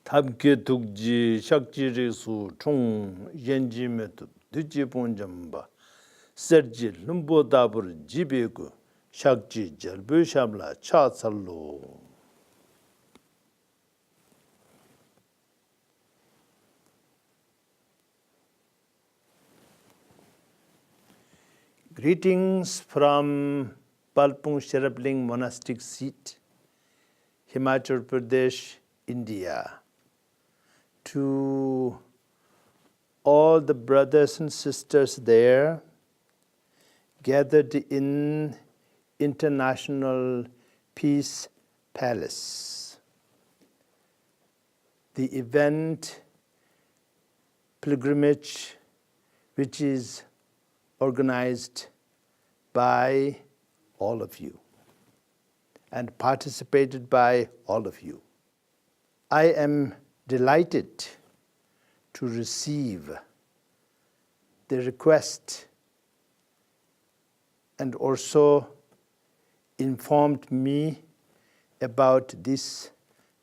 탑게 독지 샥지리수 총 연지메도 뒤지 본점바 서지 lum보다불 지베고 샥지 절부샴라 차살로 Greetings from Palpung Sherapling monastic seat, Himachal Pradesh, India, to all the brothers and sisters there gathered in International Peace Palace. The event, pilgrimage, which is organized by all of you and participated by all of you. I am delighted to receive the request and also informed me about this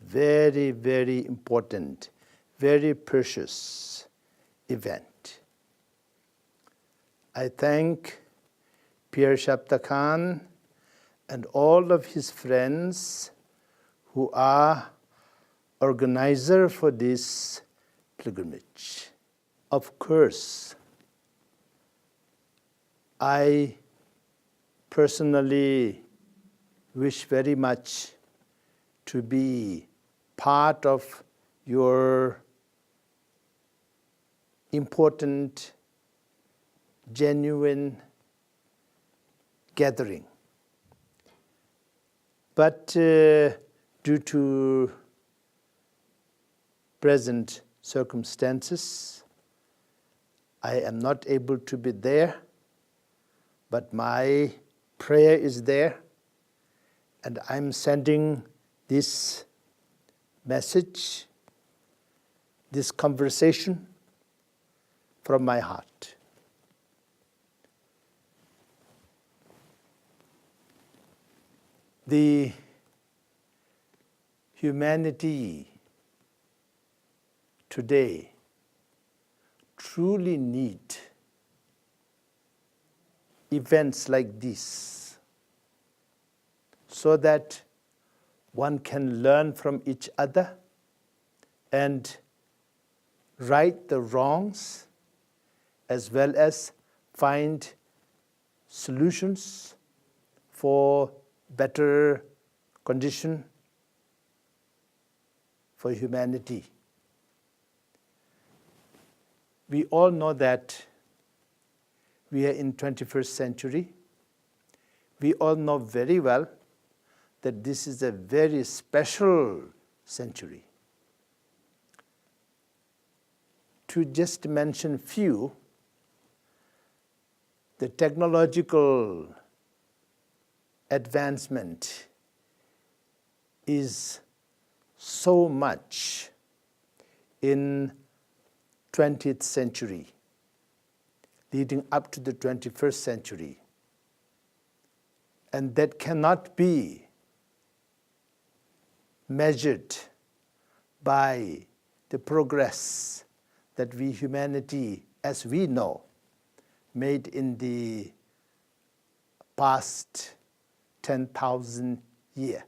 very, very important, very precious event. I thank Pierre Shabda Khan and all of his friends who are organizers for this pilgrimage. Of course, I personally wish very much to be part of your important, genuine gathering. But due to present circumstances, I am not able to be there, but my prayer is there, and I'm sending this message, this conversation from my heart. The humanity today truly need events like this so that one can learn from each other and right the wrongs as well as find solutions for better condition for humanity. We all know that we are in 21st century. We all know very well that this is a very special century. To just mention few, the technological advancement is so much in 20th century, leading up to the 21st century. And that cannot be measured by the progress that we humanity, as we know, made in the past 10,000 years.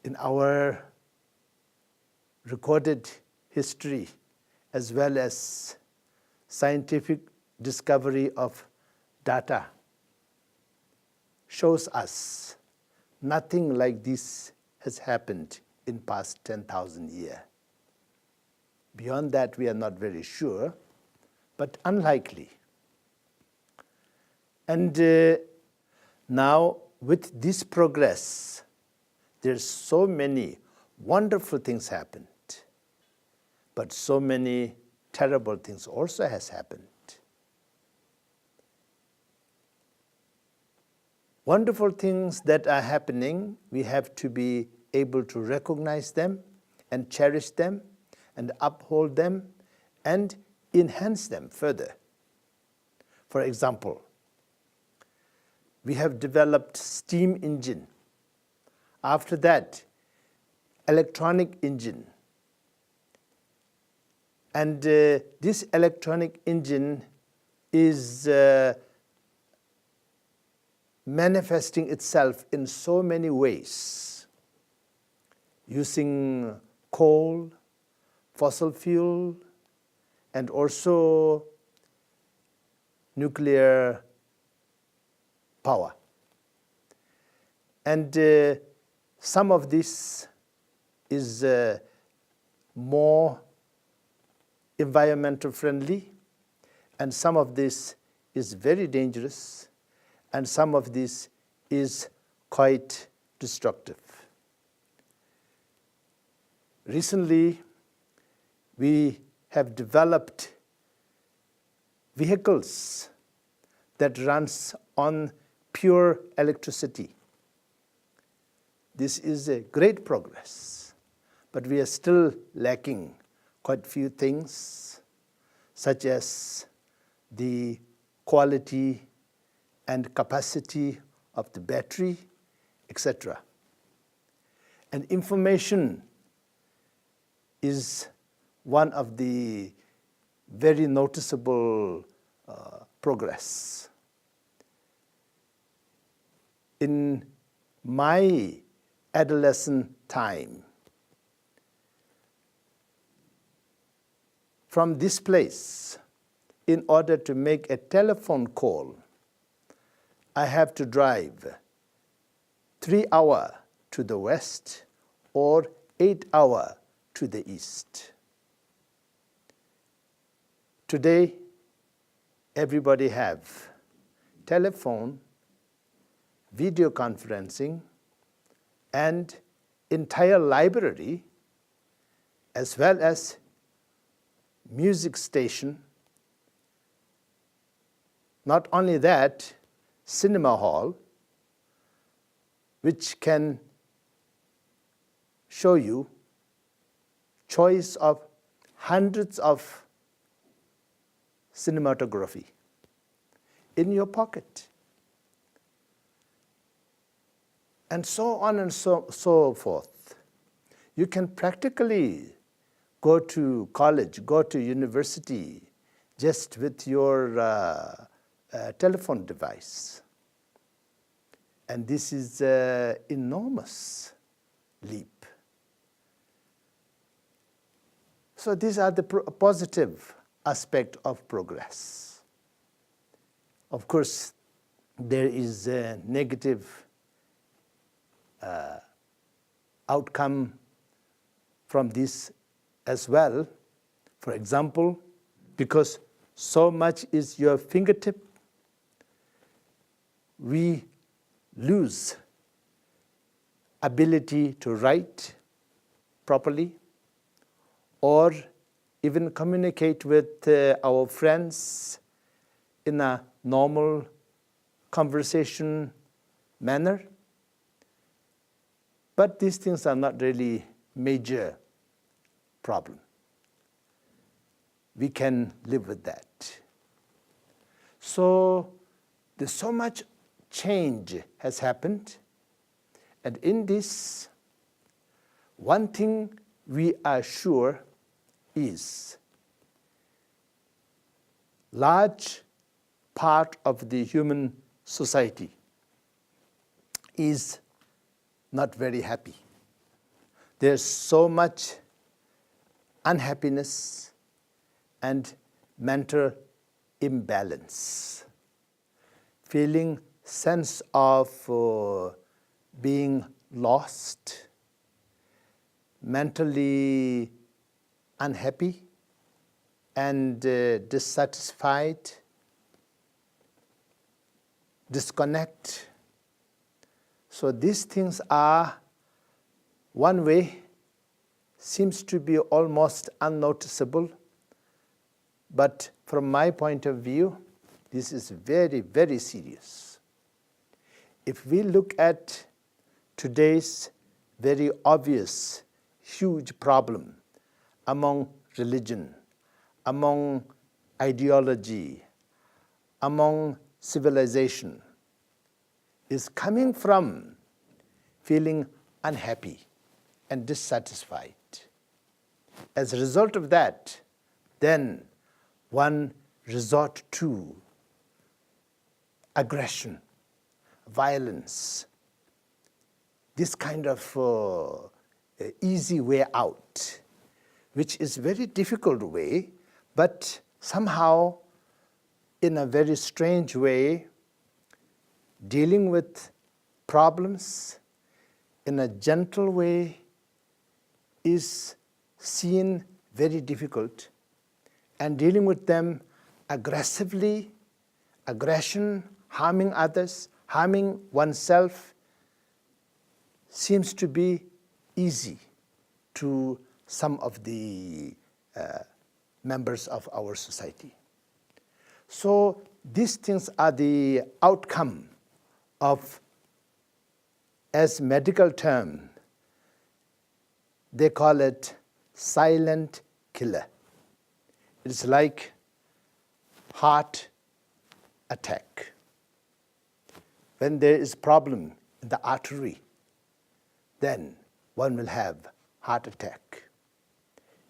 In our recorded history, as well as scientific discovery of data, shows us nothing like this has happened in past 10,000 years. Beyond that, we are not very sure, but unlikely. And now, with this progress, there's so many wonderful things happened, but so many terrible things also has happened. Wonderful things that are happening, we have to be able to recognize them and cherish them and uphold them and enhance them further. For example, we have developed steam engine. After that, electronic engine. And this electronic engine is manifesting itself in so many ways, using coal, fossil fuel, and also nuclear power. And some of this is more environmental friendly, and some of this is very dangerous, and some of this is quite destructive. Recently, we have developed vehicles that runs on pure electricity. This is a great progress, but we are still lacking quite few things, such as the quality and capacity of the battery, etc. And information is one of the very noticeable progress. In my adolescent time, from this place, in order to make a telephone call, I have to drive 3 hours to the west or 8 hours to the east. Today, everybody have telephone, video conferencing, and entire library, as well as music station. Not only that, cinema hall, which can show you choice of hundreds of cinematography in your pocket. And so on and so forth. You can practically go to college, go to university, just with your telephone device. And this is an enormous leap. So these are the positive aspect of progress. Of course, there is a negative outcome from this as well. For example, because so much is your fingertip, we lose ability to write properly or even communicate with our friends in a normal conversation manner. But these things are not really major problem. We can live with that. So there's so much change has happened, and in this, one thing we are sure is large part of the human society is not very happy. There's so much unhappiness and mental imbalance, feeling sense of being lost, mentally unhappy and dissatisfied, disconnect. So these things are, one way, seems to be almost unnoticeable, but from my point of view, this is very, very serious. If we look at today's very obvious, huge problem among religion, among ideology, among civilization, is coming from feeling unhappy, and dissatisfied. As a result of that, then one resort to aggression, violence, this kind of easy way out, which is a very difficult way, but somehow in a very strange way, dealing with problems in a gentle way is seen very difficult, and dealing with them aggressively, aggression, harming others, harming oneself, seems to be easy to some of the members of our society. So these things are the outcome of, as medical term, they call it silent killer. It's like heart attack. When there is problem in the artery, then one will have heart attack.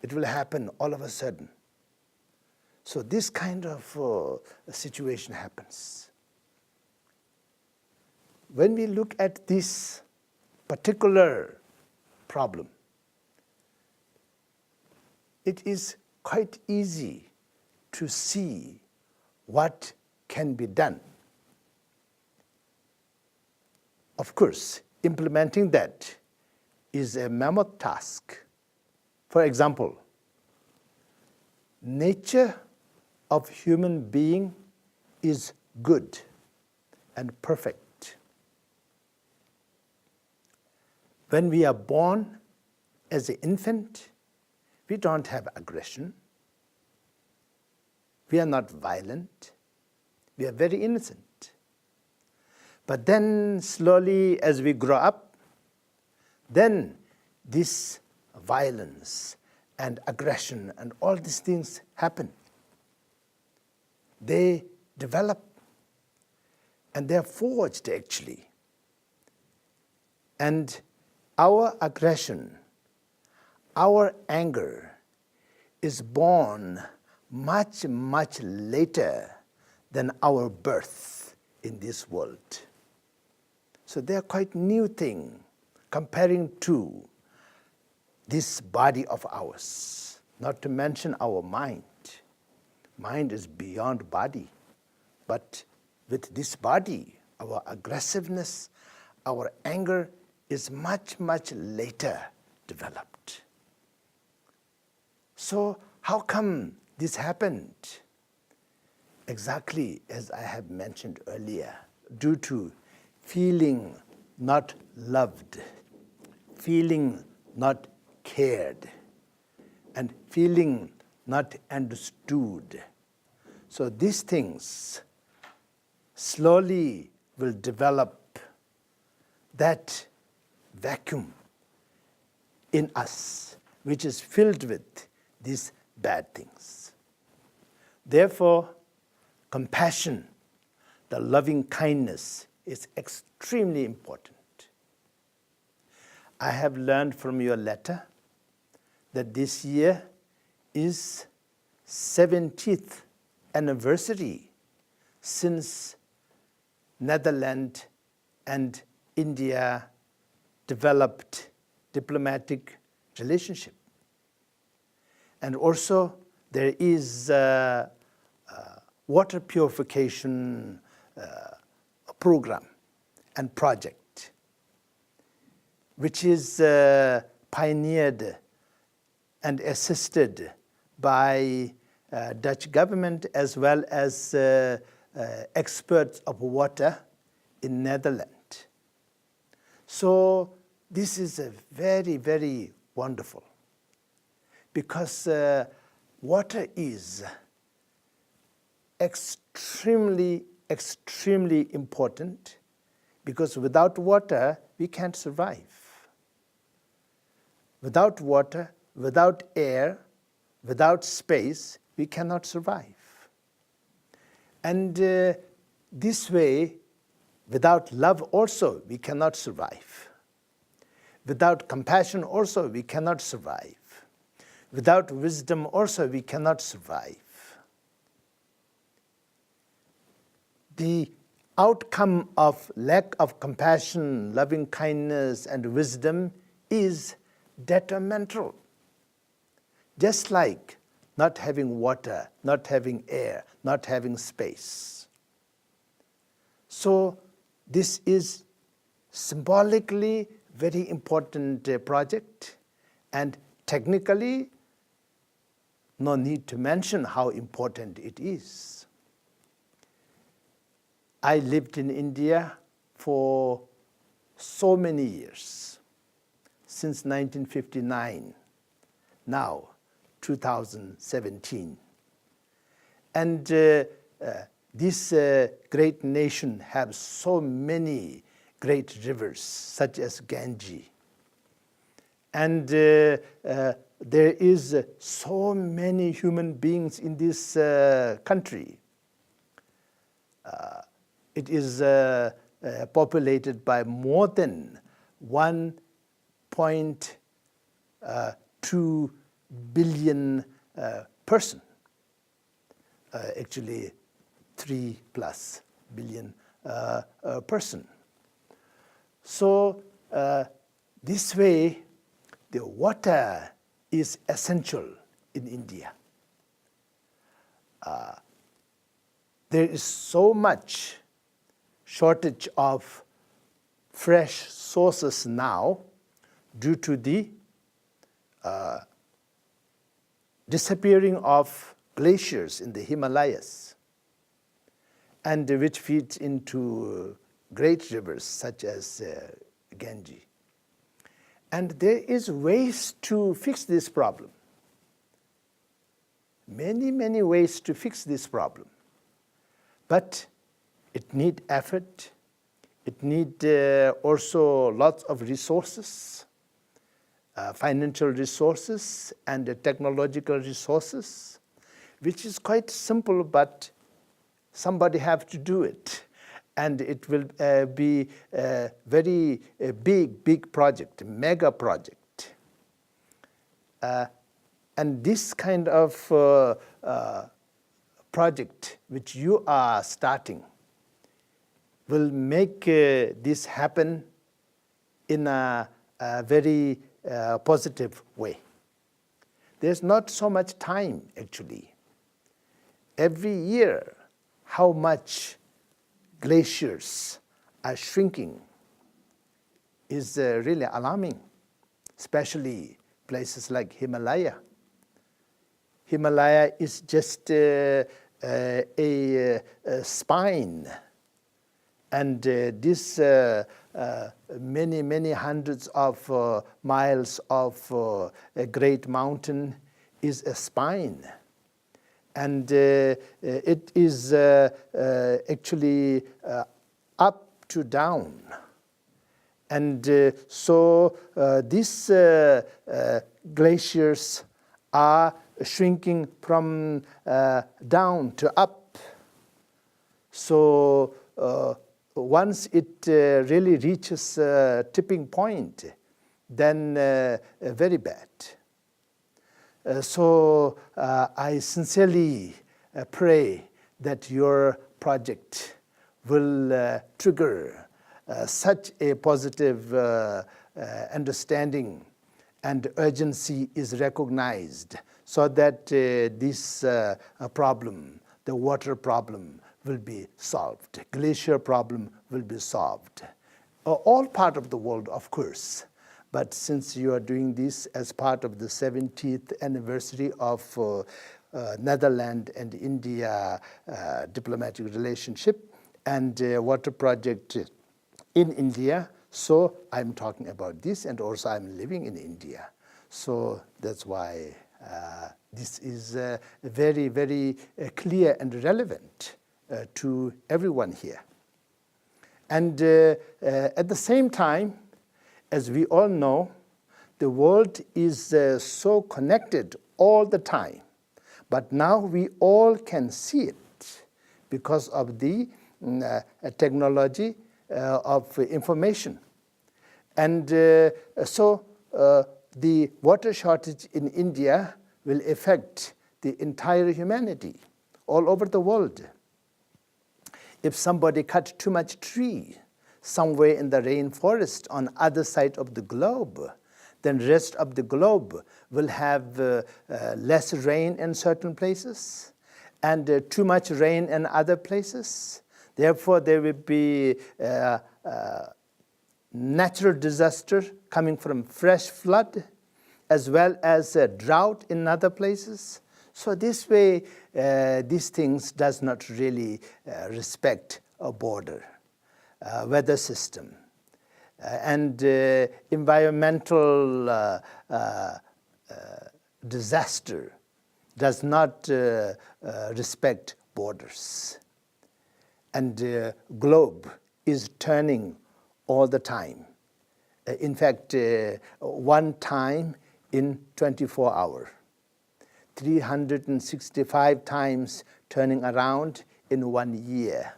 It will happen all of a sudden. So this kind of situation happens. When we look at this particular problem, it is quite easy to see what can be done. Of course, implementing that is a mammoth task. For example, nature of human being is good and perfect. When we are born as an infant, we don't have aggression. We are not violent. We are very innocent. But then slowly as we grow up, then this violence and aggression and all these things happen. They develop and they are forged actually. And our aggression, our anger is born much, much later than our birth in this world. So they are quite new thing comparing to this body of ours, not to mention our mind. Mind is beyond body, but with this body, our aggressiveness, our anger is much, much later developed. So how come this happened? Exactly as I have mentioned earlier, due to feeling not loved, feeling not cared, and feeling not understood. So these things slowly will develop that vacuum in us, which is filled with these bad things. Therefore, compassion, the loving kindness, is extremely important. I have learned from your letter that this year is 70th anniversary since Netherlands and India developed diplomatic relationship. And also there is water purification program and project, which is pioneered and assisted by Dutch government as well as experts of water in Netherlands. So this is a very, very wonderful, because water is extremely, extremely important, because without water we can't survive. Without water, without air, without space, we cannot survive. And this way, without love also, we cannot survive. Without compassion also we cannot survive. Without wisdom also we cannot survive. The outcome of lack of compassion, loving kindness, and wisdom is detrimental. Just like not having water, not having air, not having space. So this is symbolically very important project, and technically no need to mention how important it is. I lived in India for so many years, since 1959, now 2017. And this great nation has so many great rivers, such as Ganges. And there is so many human beings in this country. It is populated by more than 1.2 billion person. Actually 3+ billion person. So this way, the water is essential in India. There is so much shortage of fresh sources now due to the disappearing of glaciers in the Himalayas, and which feeds into great rivers such as Ganges. And there is ways to fix this problem. Many, many ways to fix this problem. But it needs effort. It needs also lots of resources, financial resources and technological resources, which is quite simple, but somebody have to do it. And it will be a very big project, mega project. And this kind of project which you are starting will make this happen in a very positive way. There's not so much time, actually. Every year, how much glaciers are shrinking is really alarming, especially places like Himalaya. Himalaya is just a spine, and this many hundreds of miles of a great mountain is a spine. And it is actually up to down. And so these glaciers are shrinking from down to up. So once it really reaches a tipping point, then very bad. So I sincerely pray that your project will trigger such a positive understanding and urgency is recognized, so that this problem, the water problem, will be solved. Glacier problem will be solved. All part of the world, of course. But since you are doing this as part of the 70th anniversary of Netherlands and India diplomatic relationship and water project in India, so I'm talking about this, and also I'm living in India. So that's why this is very clear and relevant to everyone here. And at the same time, as we all know, the world is so connected all the time. But now we all can see it because of the technology of information. And so the water shortage in India will affect the entire humanity all over the world. If somebody cut too much tree somewhere in the rainforest on other side of the globe, then rest of the globe will have less rain in certain places and too much rain in other places. Therefore, there will be natural disaster coming from fresh flood as well as drought in other places. So this way, these things does not really respect a border, weather system. And environmental disaster does not respect borders. And globe is turning all the time. In fact, one time in 24 hours. 365 times turning around in 1 year.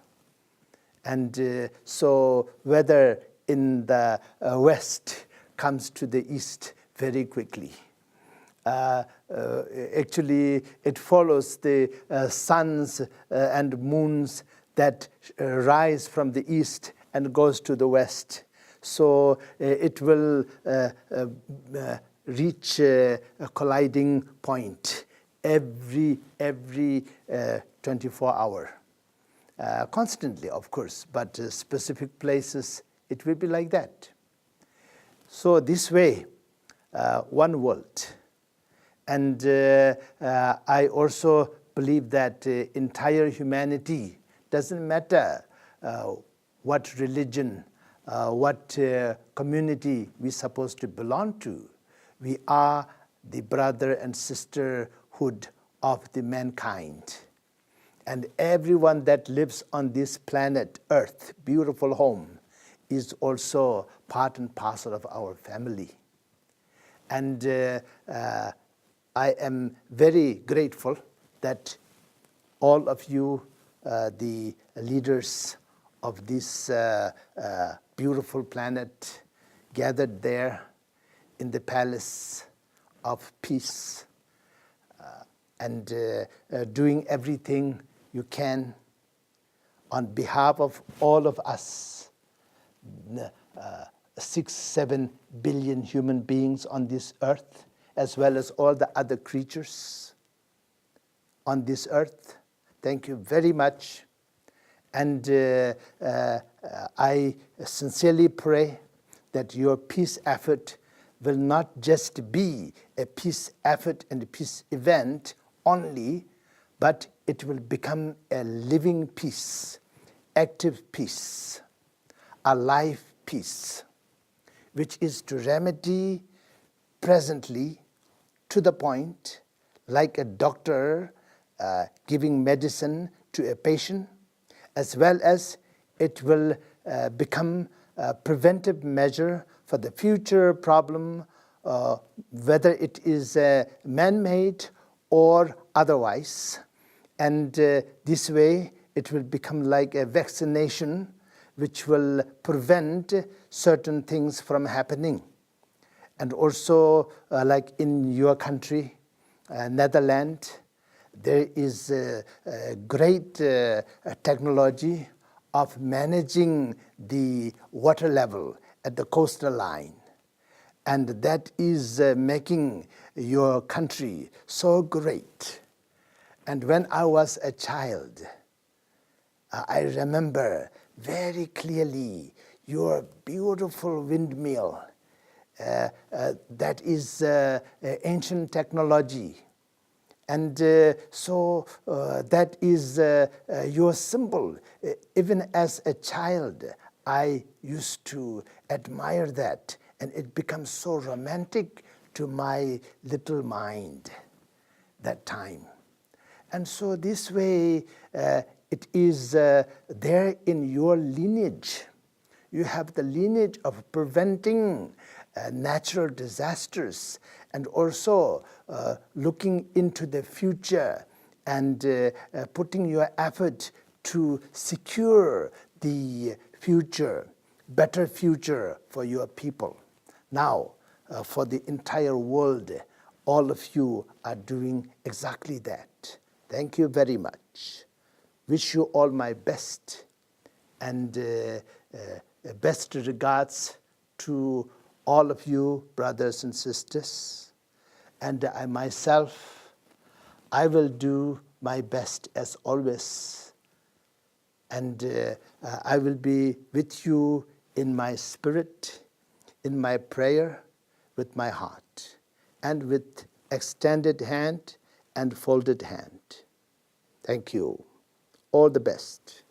And so weather in the west comes to the east very quickly. Actually, it follows the suns and moons that rise from the east and goes to the west. So it will reach a colliding point every 24 hours. Constantly, of course, but specific places, it will be like that. So this way, one world. And I also believe that entire humanity, doesn't matter what religion, what community we're supposed to belong to, we are the brother and sisterhood of the mankind. And everyone that lives on this planet, Earth, beautiful home, is also part and parcel of our family. And I am very grateful that all of you, the leaders of this beautiful planet, gathered there in the palace of peace and doing everything you can on behalf of all of us, 6-7 billion human beings on this earth, as well as all the other creatures on this earth. Thank you very much. And I sincerely pray that your peace effort will not just be a peace effort and a peace event only, but it will become a living peace, active peace, a life peace, which is to remedy presently to the point, like a doctor giving medicine to a patient, as well as it will become a preventive measure for the future problem, whether it is man-made or otherwise. And this way, it will become like a vaccination which will prevent certain things from happening. And also, like in your country, Netherlands, there is a great technology of managing the water level at the coastal line. And that is making your country so great. And when I was a child, I remember very clearly your beautiful windmill. That is ancient technology. And so that is your symbol. Even as a child, I used to admire that, and it becomes so romantic to my little mind that time. And so this way, it is there in your lineage. You have the lineage of preventing natural disasters and also looking into the future and putting your effort to secure the future better future for your people. Now, for the entire world, all of you are doing exactly that. Thank you very much. Wish you all my best, and best regards to all of you, brothers and sisters. And I myself, I will do my best as always. And I will be with you in my spirit, in my prayer, with my heart, and with extended hand and folded hand. Thank you. All the best.